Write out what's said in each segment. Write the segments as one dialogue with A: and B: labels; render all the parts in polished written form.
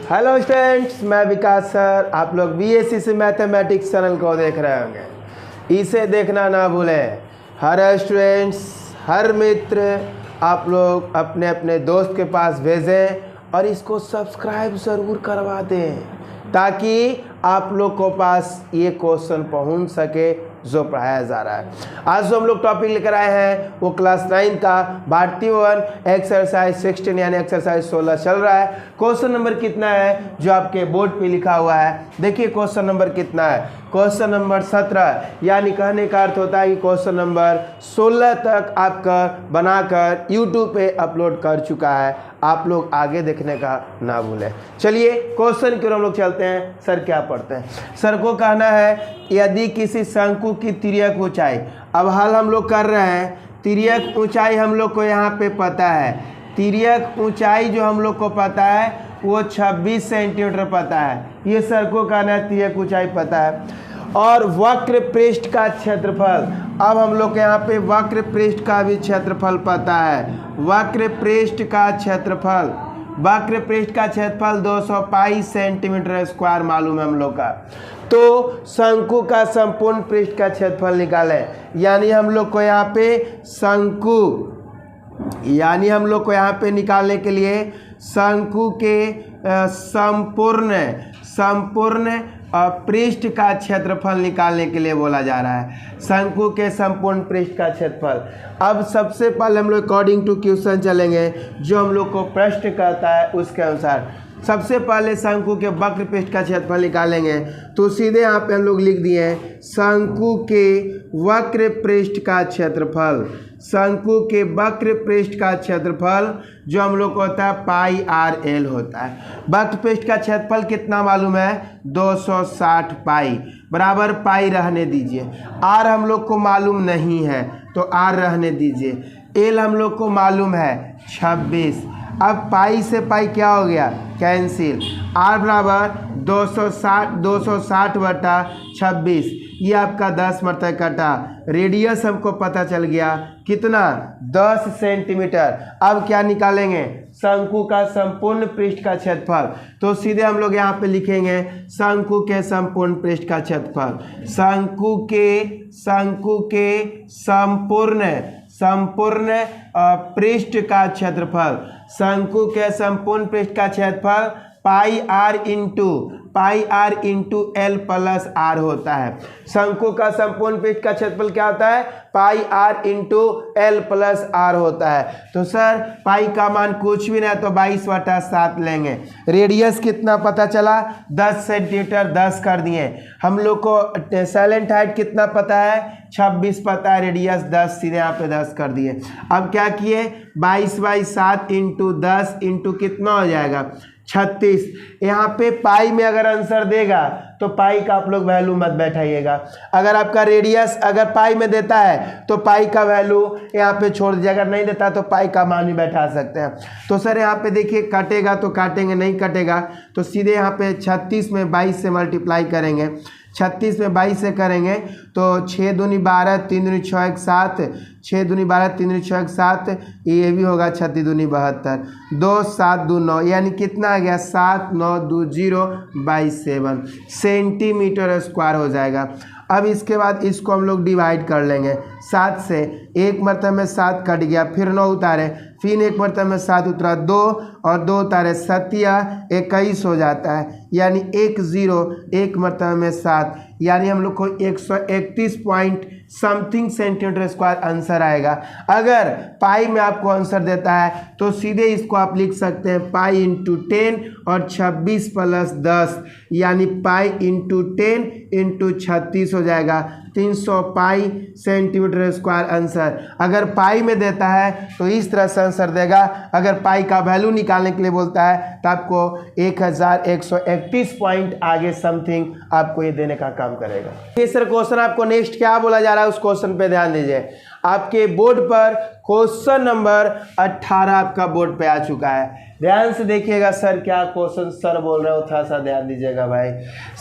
A: Hello students, मैं विकास sir. आप लोग BSc मैथमेटिक्स चैनल को देख रहे होंगे। इसे देखना ना भूलें। हर स्टूडेंट्स, हर मित्र आप लोग अपने अपने दोस्त के पास भेजें और इसको सब्सक्राइब ज़रूर करवा दें ताकि आप लोग को पास ये क्वेश्चन पहुंच सके जो पढ़ाया जा रहा है। आज जो हम लोग टॉपिक लेकर आए हैं वो क्लास 9 का भारतीय वन एक्सरसाइज 16 यानी एक्सरसाइज 16 चल रहा है। क्वेश्चन नंबर कितना है जो आपके बोर्ड पे लिखा हुआ है, देखिए क्वेश्चन नंबर कितना है। क्वेश्चन नंबर 17, यानी कहने का अर्थ होता है कि क्वेश्चन नंबर 16 तक आपका बनाकर YouTube पे अपलोड कर चुका है। आप लोग आगे देखने का ना भूलें। चलिए क्वेश्चन की ओर हम लोग चलते हैं। सर क्या पढ़ते हैं? सर को कहना है यदि किसी शंकु की तिर्यक ऊंचाई, अब हल हम लोग कर रहे हैं। तिर्यक ऊंचाई हम लोग को यहाँ पे पता है। तिर्यक ऊंचाई जो हम लोग को पता है वो 26 सेंटीमीटर पता है। ये सर को कहना है तिर्यक ऊंचाई पता है। और वक्र पृष्ठ का क्षेत्रफल, अब हम लोग के यहाँ पे वक्र पृष्ठ का भी क्षेत्रफल पता है। वक्र पृष्ठ का क्षेत्रफल, वक्र पृष्ठ का क्षेत्रफल 200 पाई सेंटीमीटर स्क्वायर मालूम है हम लोग का। तो शंकु का संपूर्ण पृष्ठ का क्षेत्रफल निकालें, यानी हम लोग को यहाँ पे शंकु, यानी हम लोग को यहाँ पे निकालने के लिए शंकु के संपूर्ण पृष्ठ का क्षेत्रफल निकालने के लिए बोला जा रहा है। शंकु के संपूर्ण पृष्ठ का क्षेत्रफल। अब सबसे पहले हम लोग अकॉर्डिंग टू क्वेश्चन चलेंगे, जो हम लोग को प्रश्न कहता है उसके अनुसार। सबसे पहले शंकु के वक्र पृष्ठ का क्षेत्रफल निकालेंगे, तो सीधे यहाँ पे हम लोग लिख दिए हैं शंकु के वक्र पृष्ठ का क्षेत्रफल। शंकु के वक्र पृष्ठ का क्षेत्रफल जो हम लोग को होता है पाई आर एल होता है। वक्र पृष्ठ का क्षेत्रफल कितना मालूम है? 260 पाई बराबर पाई रहने दीजिए। आर हम लोग को मालूम नहीं है तो आर रहने दीजिए। एल हम लोग को मालूम है 26। अब पाई से पाई क्या हो गया? कैंसिल। आर बराबर 260 बटा 26, ये आपका 10 मरतबा कटा। रेडियस हमको पता चल गया कितना? 10 सेंटीमीटर। अब क्या निकालेंगे? शंकु का संपूर्ण पृष्ठ का क्षेत्रफल। तो सीधे हम लोग यहाँ पे लिखेंगे शंकु के संपूर्ण पृष्ठ का क्षेत्रफल। शंकु के संपूर्ण पृष्ठ का क्षेत्रफल। शंकु के संपूर्ण पृष्ठ का क्षेत्रफल pi r into L plus r होता है। शंकु का संपूर्ण पृष्ठ का क्षेत्रफल क्या होता है? Pi r into L plus r होता है। तो सर पाई का मान कुछ भी नहीं तो 22/7 लेंगे। रेडियस कितना पता चला? 10 सेंटीमीटर। 10 कर दिए। हम लोग को साइलेंट हाइट कितना पता है? 26 पता है। रेडियस 10, सीधे यहाँ पे 10 कर दिए। अब क्या किए? 22/7 इंटू 10 इंटू कितना हो जाएगा? 36। यहाँ पे पाई में अगर आंसर देगा तो पाई का आप लोग वैल्यू मत बैठाइएगा। अगर आपका रेडियस अगर पाई में देता है तो पाई का वैल्यू यहाँ पे छोड़ दीजिए। अगर नहीं देता तो पाई का मान भी बैठा सकते हैं। तो सर यहाँ पे देखिए कटेगा तो काटेंगे, नहीं कटेगा तो सीधे यहाँ पे 36 में 22 से मल्टीप्लाई करेंगे। 36 में 22 से करेंगे तो 6 दूनी 12, 3 दूनी 6, 1 7, 6 दूनी 12, 3 दूनी 6, 1 7, ये भी होगा 36 दूनी 72, 2 7 2 9, यानी कितना आ गया? 7 9 2 0 27 सेंटीमीटर स्क्वायर हो जाएगा। अब इसके बाद इसको हम लोग डिवाइड कर लेंगे 7 से। एक मरतबे में 7 कट गया, फिर 9 उतारे, फिर एक मरतबे में 7 उतरा, 2 और 2 उतारे, 7 21 हो जाता है। यानी 1 0 एक मरतबे में 7, यानी हम लोग को 131 point something centimetre square answer आएगा। अगर पाई में आपको आंसर देता है तो सीधे इसको आप लिख सकते हैं पाई इंटू 10 और 26 प्लस 10, यानी पाई इंटू 10 इंटू 36 हो जाएगा 300 पाई सेंटीमीटर स्क्वायर आंसर। अगर पाई में देता है तो इस तरह से आंसर देगा। अगर पाई का वैल्यू निकालने के लिए बोलता है तो आपको 1131 पॉइंट आगे समथिंग आपको ये देने का काम करेगा। तीसरा क्वेश्चन आपको नेक्स्ट क्या बोला जा रहा है उस क्वेश्चन पे ध्यान दीजिए। आपके बोर्ड पर क्वेश्चन नंबर 18 आपका बोर्ड पे आ चुका है। ध्यान से देखिएगा सर क्या क्वेश्चन सर बोल रहे हो, थोड़ा सा ध्यान दीजिएगा भाई।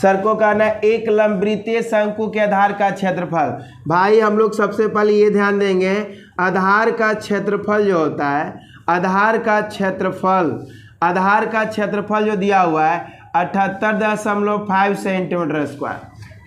A: सर को कहना है एक लंबवृत्तीय शंकु के आधार का क्षेत्रफल। भाई हम लोग सबसे पहले ये ध्यान देंगे, आधार का क्षेत्रफल जो होता है, आधार का क्षेत्रफल आधार का क्षेत्रफल जो दिया हुआ है 78.5 सेंटीमीटर स्क्वायर।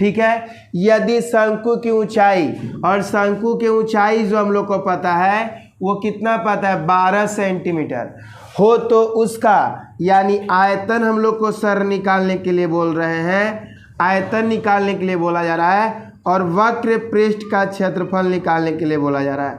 A: ठीक है, यदि शंकु की ऊंचाई, और शंकु की ऊंचाई जो हम लोग को पता है वो कितना पता है 12 सेंटीमीटर हो, तो उसका यानी आयतन हम लोग को सर निकालने के लिए बोल रहे हैं, आयतन निकालने के लिए बोला जा रहा है, और वक्र पृष्ठ का क्षेत्रफल निकालने के लिए बोला जा रहा है,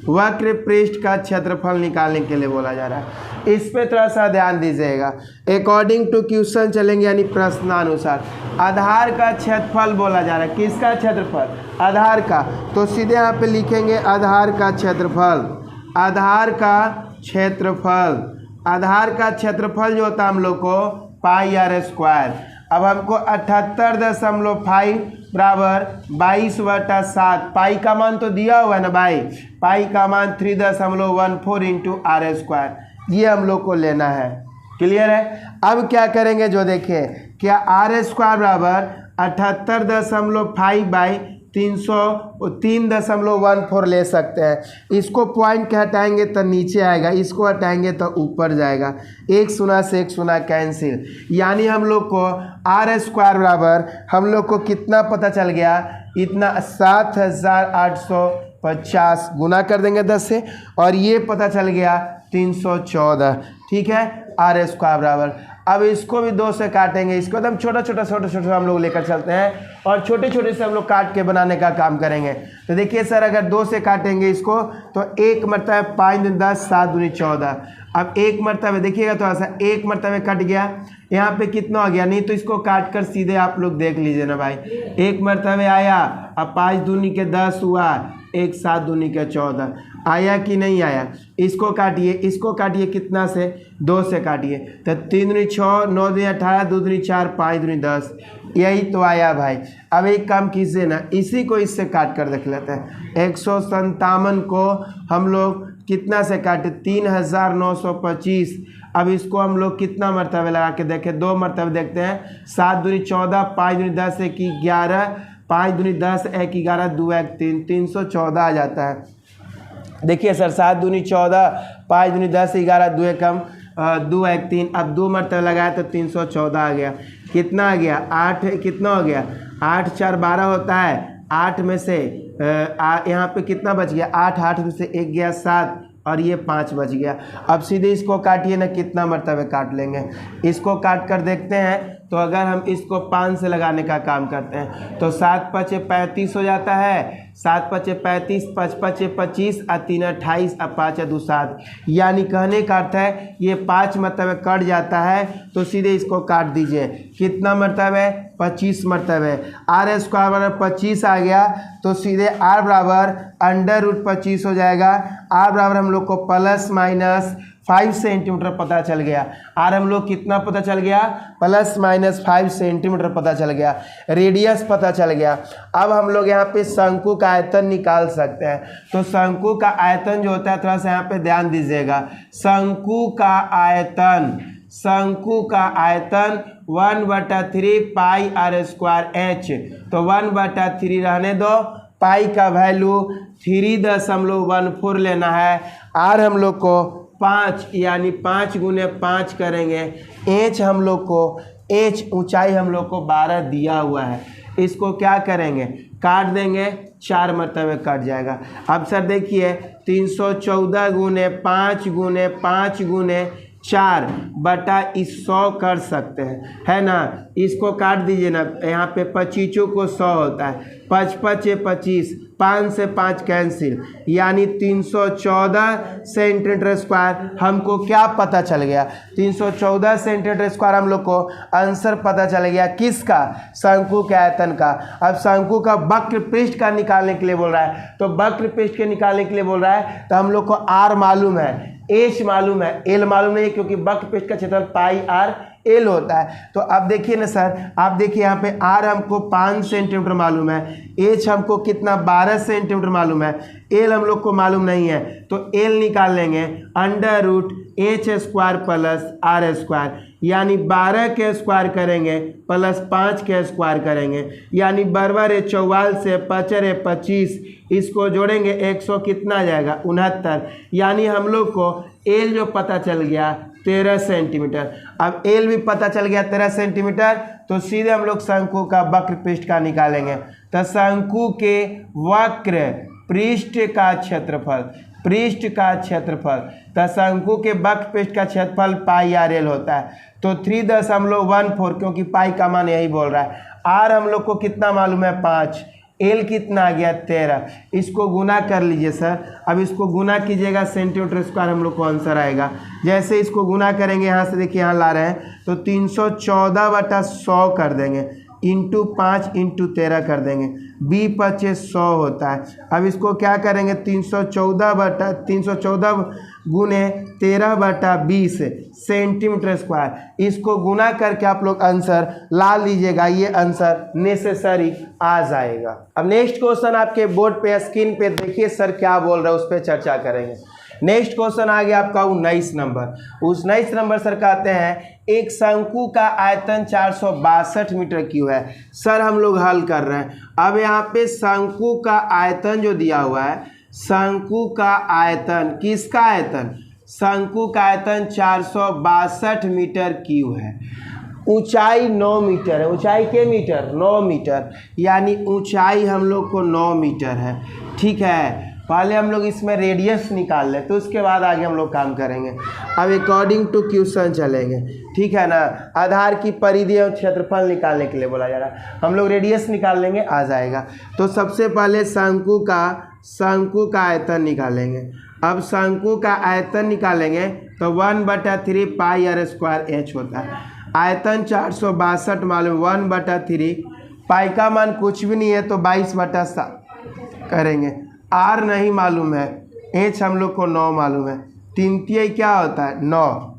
A: वक्र पृष्ठ का क्षेत्रफल निकालने के लिए बोला जा रहा है। इस पे थोड़ा सा ध्यान दीजिएगा। अकॉर्डिंग टू क्वेश्चन चलेंगे, यानी प्रश्नानुसार आधार का क्षेत्रफल बोला जा रहा है। किसका क्षेत्रफल? आधार का। तो सीधे यहाँ पे लिखेंगे आधार का क्षेत्रफल, आधार का क्षेत्रफल, आधार का क्षेत्रफल जो होता है हम लोग को पाई आर स्क्वायर। अब हमको 78.5 बराबर 22/7, पाई का मान तो दिया हुआ है ना भाई, पाई का मान 3.14 इंटू आर स्क्वायर, ये हम लोग को लेना है। क्लियर है? अब क्या करेंगे, जो देखिए, क्या आर स्क्वायर बराबर 78.5 बाई 314 ले सकते हैं। इसको पॉइंट के हटाएंगे तो नीचे आएगा, इसको हटाएंगे तो ऊपर जाएगा, एक शून्य से एक शून्य कैंसिल, यानी हम लोग को आर स्क्वायर बराबर हम लोग को कितना पता चल गया, इतना 7850 गुना कर देंगे 10 से, और ये पता चल गया 314। ठीक है, आर स्क्वायर बराबर, अब इसको भी 2 से काटेंगे, इसको एकदम छोटा छोटा हम लोग लेकर चलते हैं, और छोटे छोटे से हम लोग काट के बनाने का काम करेंगे। तो देखिए सर, अगर 2 से काटेंगे इसको तो 1 मरतबा 5 × 10 7 दूनी 14। अब 1 मरतबा देखिएगा थोड़ा सा, 1 मरतबा कट गया, यहाँ पे कितना हो गया, नहीं तो इसको काट कर सीधे आप लोग देख लीजिए ना भाई, 1 मरतबा आया, अब 5 दूनी के 10 हुआ, 1 7 दूनी के 14 आया कि नहीं आया। इसको काटिए, इसको काटिए, कितना से, 2 से काटिए, तो 3 दूनी 6, 9 दूनी 18, 2 दूनी 4, 5 दूनी 10, यही तो आया भाई। अब एक काम कीजिए ना, इसी को इससे काट कर देख लेते हैं। 157 को हम लोग कितना से काटे, 3925। अब इसको हम लोग कितना मरतबे लगा के देखें, 2 मरतबे देखते हैं, 7 दूनी 14, 5 दूनी 10, 1 11, 5 दूनी 10, 1 11, 2 1 3, 314 आ जाता है। देखिए सर, 7 दूनी 14, 5 दूनी 10, 11, 2 1 2 1 3, अब 2 मरतबे लगाया तो 314 आ गया। कितना आ गया, 8, कितना हो गया, 8 4 12 होता है, 8 में से यहाँ पे कितना बच गया, 8 में से 1 गया 7, और ये 5 बच गया। अब सीधे इसको काटिए ना, कितना मरतबे काट लेंगे, इसको काट कर देखते हैं। तो अगर हम इसको 5 से लगाने का काम करते हैं तो 7 × 5 = 35 हो जाता है, 7 × 5 = 35, 5 × 5 = 25, 3 × 28, 5 × 2 7, यानी कहने का अर्थ है ये 5 मरतबे कट जाता है। तो सीधे इसको काट दीजिए, कितना मरतबे, 25 मरतबे। आर स्क्वायर बराबर 25 आ गया, तो सीधे आर बराबर √25 हो जाएगा। आर बराबर हम लोग को ±5 सेंटीमीटर पता चल गया। आर हम लोग कितना पता चल गया, ±5 सेंटीमीटर पता चल गया, रेडियस पता चल गया। अब हम लोग यहाँ पे शंकु का आयतन निकाल सकते हैं। तो शंकु का आयतन जो होता है, थोड़ा सा यहाँ पे ध्यान दीजिएगा, शंकु का आयतन, शंकु का आयतन 1/3 पाई आर स्क्वायर एच। तो 1/3 रहने दो, पाई का वैल्यू 3.14 लेना है। आर हम लोग को 5 यानी 5 × 5 करेंगे। एच हम लोग को, एच ऊंचाई हम लोग को 12 दिया हुआ है। इसको क्या करेंगे, काट देंगे, 4 मरतबे कट जाएगा। अब सर देखिए 314 × 5 × 5 × 4 बटा इस 100 कर सकते हैं, है ना। इसको काट दीजिए ना, यहाँ पे 25 को 100 होता है, 5 5 = 25, 5 से 5 कैंसिल, यानी 314 सेंटीमीटर स्क्वायर हमको क्या पता चल गया, 314 सेंटीमीटर स्क्वायर हम लोग को आंसर पता चल गया। किसका, शंकु के आयतन का। अब शंकु का वक्र पृष्ठ का निकालने के लिए बोल रहा है, तो वक्र पृष्ठ के निकालने के लिए बोल रहा है, तो हम लोग को आर मालूम है, एच मालूम है, एल मालूम नहीं है, क्योंकि वक्र पृष्ठ का क्षेत्रफल पाई आर एल होता है। तो अब देखिए ना सर, आप देखिए यहाँ पे आर हमको 5 सेंटीमीटर मालूम है, एच हमको कितना 12 सेंटीमीटर मालूम है, एल हम लोग को मालूम नहीं है। तो एल निकाल लेंगे, √h² प्लस आर स्क्वायर, यानी 12 के स्क्वायर करेंगे प्लस 5 के स्क्वायर करेंगे, यानी बराबर है 44 से 5 है 25, इसको जोड़ेंगे 100 कितना आ जाएगा 69, यानी हम लोग को एल जो पता चल गया 13 सेंटीमीटर। अब एल भी पता चल गया 13 सेंटीमीटर, तो सीधे हम लोग शंकु का वक्र पृष्ठ का निकालेंगे। तो शंकु के वक्र पृष्ठ का क्षेत्रफल, पृष्ठ का क्षेत्रफल, तो शंकु के वक्र पृष्ठ का क्षेत्रफल पाई आर एल होता है। तो 3.14, क्योंकि पाई का मान यही बोल रहा है। आर हम लोग को कितना मालूम है 5, एल कितना आ गया 13, इसको गुना कर लीजिए सर। अब इसको गुना कीजिएगा सेंटीमीटर स्क्वायर, हम लोग को आंसर आएगा। जैसे इसको गुना करेंगे, यहाँ से देखिए यहाँ ला रहे हैं, तो 314/100 कर देंगे, इंटू 5 इंटू 13 कर देंगे, 20×5=100 होता है। अब इसको क्या करेंगे, 314 गुने 13/20 सेंटीमीटर स्क्वायर, इसको गुना करके आप लोग आंसर ला लीजिएगा। ये आंसर नेसेसरी आ जाएगा। अब नेक्स्ट क्वेश्चन आपके बोर्ड पे स्क्रीन पे देखिए सर क्या बोल रहे हैं, उस पर चर्चा करेंगे। नेक्स्ट क्वेश्चन आ गया आपका 19 नंबर। 19 नंबर सर कहते हैं एक शंकु का आयतन 462 मीटर क्यूब है। सर हम लोग हल कर रहे हैं। अब यहाँ पे शंकु का आयतन जो दिया हुआ है, शंकु का आयतन, किसका आयतन, शंकु का आयतन 462 मीटर क्यूब है। ऊंचाई 9 मीटर है, ऊंचाई के मीटर 9 मीटर, यानी ऊंचाई हम लोग को 9 मीटर है। ठीक है, पहले हम लोग इसमें रेडियस निकाल लें, तो उसके बाद आगे हम लोग काम करेंगे। अब अकॉर्डिंग टू क्वेश्चन चलेंगे, ठीक है ना। आधार की परिधि और क्षेत्रफल निकालने के लिए बोला जा रहा है, हम लोग रेडियस निकाल लेंगे, आ जाएगा। तो सबसे पहले शंकु का आयतन निकालेंगे। अब शंकु का आयतन निकालेंगे तो 1/3 पाई आर स्क्वायर एच होता है। आयतन 462 मालूम, 1/3 पाई का मान कुछ भी नहीं है, तो 22/7 करेंगे। आर नहीं मालूम है, एच हम लोग को 9 मालूम है, 3 क्या होता है 9,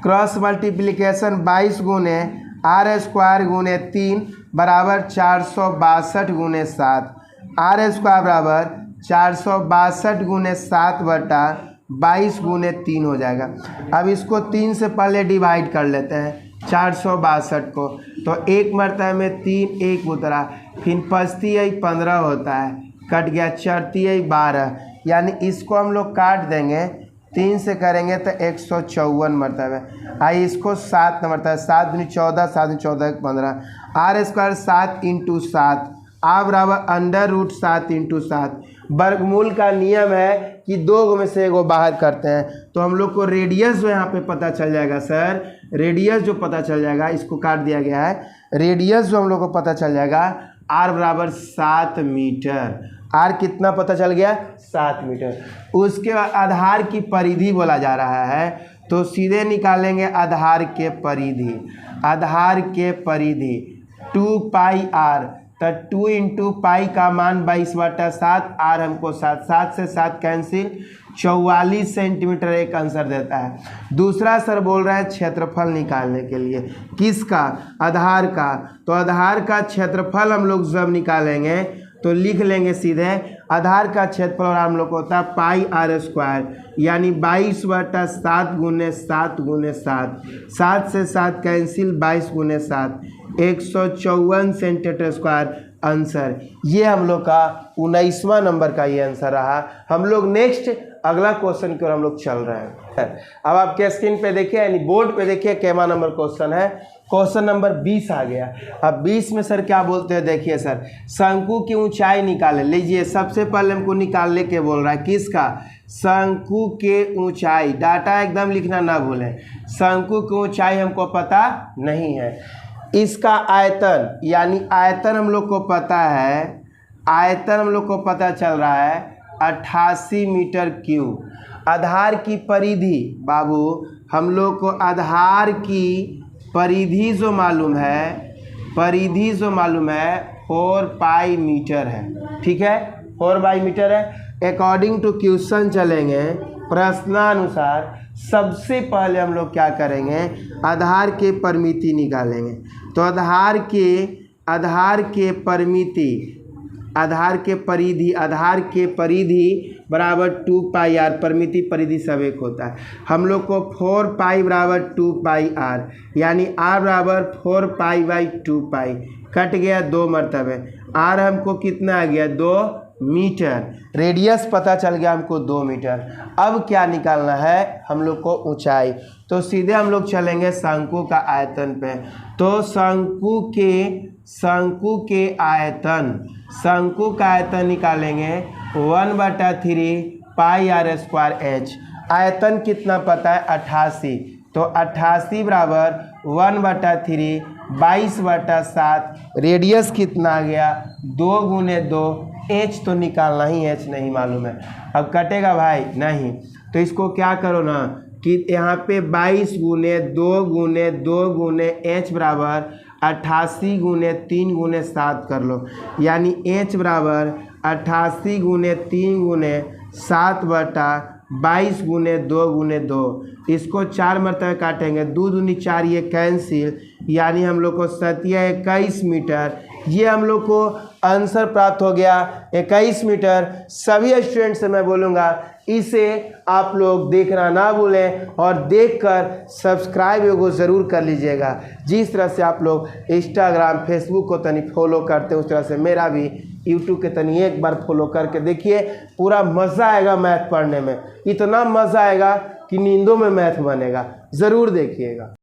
A: क्रॉस मल्टीप्लिकेशन 22 गुने आर स्क्वायर गुने 3 बराबर 462 गुने 7, आर स्क्वायर बराबर 462 गुने 7/22 गुने 3 हो जाएगा। अब इसको 3 से पहले डिवाइड कर लेते हैं 462 को, तो एक मरतबे में 3 एक उतरा, फिर 5 15 होता है, कट गया 4 12, यानी इसको हम लोग काट देंगे, 3 से करेंगे तो 154 मरतबे। आई इसको 7 मरतबे, 7 दूनी 14, 7 दूनी 14 15, आर स्क्वायर 7 इंटू 7, आ बराबर √7 इंटू 7। वर्गमूल का नियम है कि 2 में से एगो बाहर करते हैं, तो हम लोग को रेडियस जो यहाँ पे पता चल जाएगा सर, रेडियस जो पता चल जाएगा, इसको काट दिया गया है, रेडियस जो हम लोग को पता चल जाएगा आर बराबर 7 मीटर। आर कितना पता चल गया 7 मीटर। उसके बाद आधार की परिधि बोला जा रहा है, तो सीधे निकालेंगे आधार के परिधि, आधार के परिधि 2 पाई आर, तो 2 इंटू पाई का मान 22/7, आर हमको 7, 7 से 7 कैंसिल, 44 सेंटीमीटर एक आंसर देता है। दूसरा सर बोल रहा है क्षेत्रफल निकालने के लिए, किसका, आधार का। तो आधार का क्षेत्रफल हम लोग जब निकालेंगे तो लिख लेंगे सीधे आधार का क्षेत्रफल, और हम लोग को होता है पाई आर स्क्वायर, यानी 22/7 गुने 7 गुने 7, 7 से 7 कैंसिल, 22 गुने 7, 154 सेंटीमीटर स्क्वायर आंसर। ये हम लोग का 19वां नंबर का ये आंसर रहा। हम लोग नेक्स्ट अगला क्वेश्चन की ओर हम लोग चल रहे हैं। अब आपके स्क्रीन पे देखिए, यानी बोर्ड पे देखिए केमा नंबर क्वेश्चन है, क्वेश्चन नंबर 20 आ गया। अब 20 में सर क्या बोलते हैं, देखिए सर, शंकु की ऊंचाई निकाले। लीजिए सबसे पहले हमको निकालने के बोल रहा है, किसका, शंकु के ऊंचाई। डाटा एकदम लिखना ना भूलें, शंकु की ऊंचाई हमको पता नहीं है। इसका आयतन, यानी आयतन हम लोग को पता है, आयतन हम लोग को पता चल रहा है 88 मीटर क्यूब। आधार की परिधि बाबू, हम लोग को आधार की परिधि जो मालूम है, परिधि जो मालूम है 4 पाई मीटर है। ठीक है, 4 पाई मीटर है। अकॉर्डिंग टू क्वेश्चन चलेंगे, प्रश्नानुसार सबसे पहले हम लोग क्या करेंगे, आधार के परिमिति निकालेंगे। तो आधार के परिमिति, आधार के परिधि बराबर 2 पाई आर, परिमिति परिधि सब एक होता है। हम लोग को 4 पाई बराबर 2 पाई आर, यानी आर बराबर 4 पाई बाई 2 पाई, कट गया 2 मरतबे। आर हमको कितना आ गया 2 मीटर, रेडियस पता चल गया हमको 2 मीटर। अब क्या निकालना है हम लोग को ऊंचाई, तो सीधे हम लोग चलेंगे शंकु का आयतन पे। तो शंकु का आयतन निकालेंगे 1/3 पाई आर स्क्वायर एच। आयतन कितना पता है 88, तो 88 बराबर 1/3 22/7। रेडियस कितना आ गया 2 × 2। एच तो निकालना ही, एच नहीं मालूम है। अब कटेगा भाई नहीं, तो इसको क्या करो ना कि यहाँ पे 22 × 2 × 2 × एच बराबर 88 × 3 × 7 कर लो, यानी एच बराबर 88 × 3 × 7/22 × 2 × 2। इसको 4 मरतबे काटेंगे, 2 दूनी 4, ये कैंसिल, यानी हम लोग को 21 मीटर। ये हम लोग को आंसर प्राप्त हो गया 21 मीटर। सभी स्टूडेंट से मैं बोलूँगा इसे आप लोग देखना ना भूलें और देखकर सब्सक्राइब को ज़रूर कर लीजिएगा। जिस तरह से आप लोग इंस्टाग्राम फेसबुक को तनी फॉलो करते हैं उस तरह से मेरा भी यूट्यूब के तनी एक बार फॉलो करके देखिए। पूरा मज़ा आएगा मैथ पढ़ने में, इतना मज़ा आएगा कि नींदों में मैथ बनेगा। ज़रूर देखिएगा।